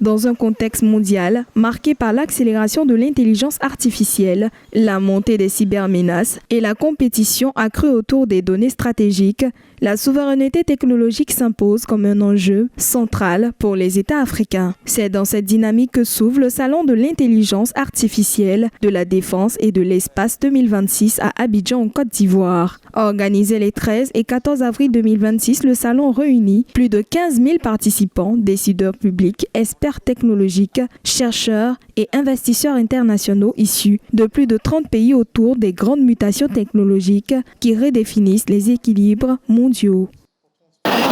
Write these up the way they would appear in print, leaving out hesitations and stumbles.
Dans un contexte mondial marqué par l'accélération de l'intelligence artificielle, la montée des cybermenaces et la compétition accrue autour des données stratégiques, la souveraineté technologique s'impose comme un enjeu central pour les États africains. C'est dans cette dynamique que s'ouvre le Salon de l'intelligence artificielle, de la défense et de l'espace 2026 à Abidjan en Côte d'Ivoire. Organisé les 13 et 14 avril 2026, le salon réunit plus de 15 000 participants, décideurs publics, experts technologiques, chercheurs et investisseurs internationaux issus de plus de 30 pays autour des grandes mutations technologiques qui redéfinissent les équilibres mondiaux.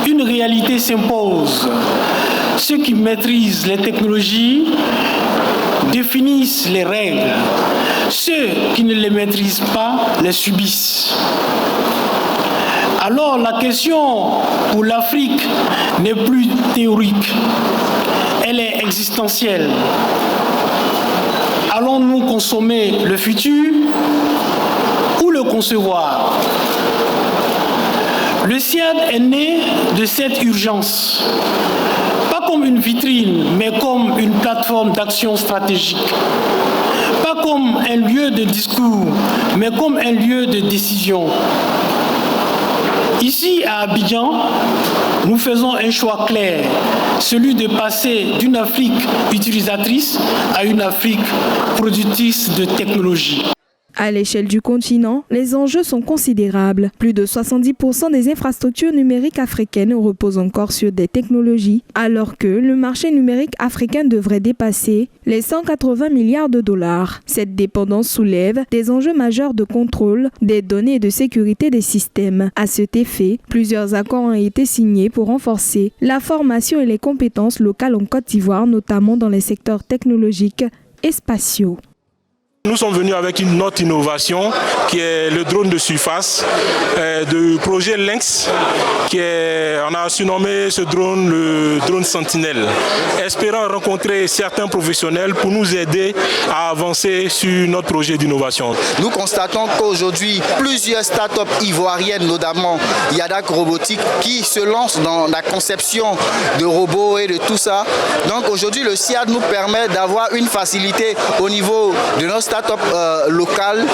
Une réalité s'impose. Ceux qui maîtrisent les technologies définissent les règles. Ceux qui ne les maîtrisent pas les subissent. Alors la question pour l'Afrique n'est plus théorique, elle est existentielle. Allons-nous consommer le futur ou le concevoir? Le SIAD est né de cette urgence, pas comme une vitrine, mais comme une plateforme d'action stratégique. Pas comme un lieu de discours, mais comme un lieu de décision. Ici, à Abidjan, nous faisons un choix clair, celui de passer d'une Afrique utilisatrice à une Afrique productrice de technologie. À l'échelle du continent, les enjeux sont considérables. Plus de 70% des infrastructures numériques africaines reposent encore sur des technologies, alors que le marché numérique africain devrait dépasser les 180 milliards de dollars. Cette dépendance soulève des enjeux majeurs de contrôle des données et de sécurité des systèmes. À cet effet, plusieurs accords ont été signés pour renforcer la formation et les compétences locales en Côte d'Ivoire, notamment dans les secteurs technologiques et spatiaux. Nous sommes venus avec une autre innovation qui est le drone de surface du projet Lynx, on a surnommé ce drone le drone Sentinelle, espérant rencontrer certains professionnels pour nous aider à avancer sur notre projet d'innovation. Nous constatons qu'aujourd'hui, plusieurs startups ivoiriennes, notamment Yadak Robotique, qui se lancent dans la conception de robots et de tout ça. Donc aujourd'hui, le SIAD nous permet d'avoir une facilité au niveau de nos startups locales,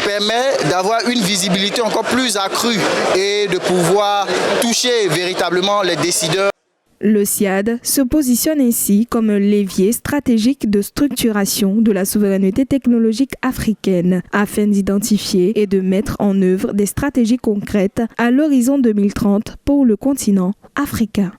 permet d'avoir une visibilité encore plus accrue et de pouvoir toucher véritablement les décideurs. Le SIAD se positionne ainsi comme un levier stratégique de structuration de la souveraineté technologique africaine afin d'identifier et de mettre en œuvre des stratégies concrètes à l'horizon 2030 pour le continent africain.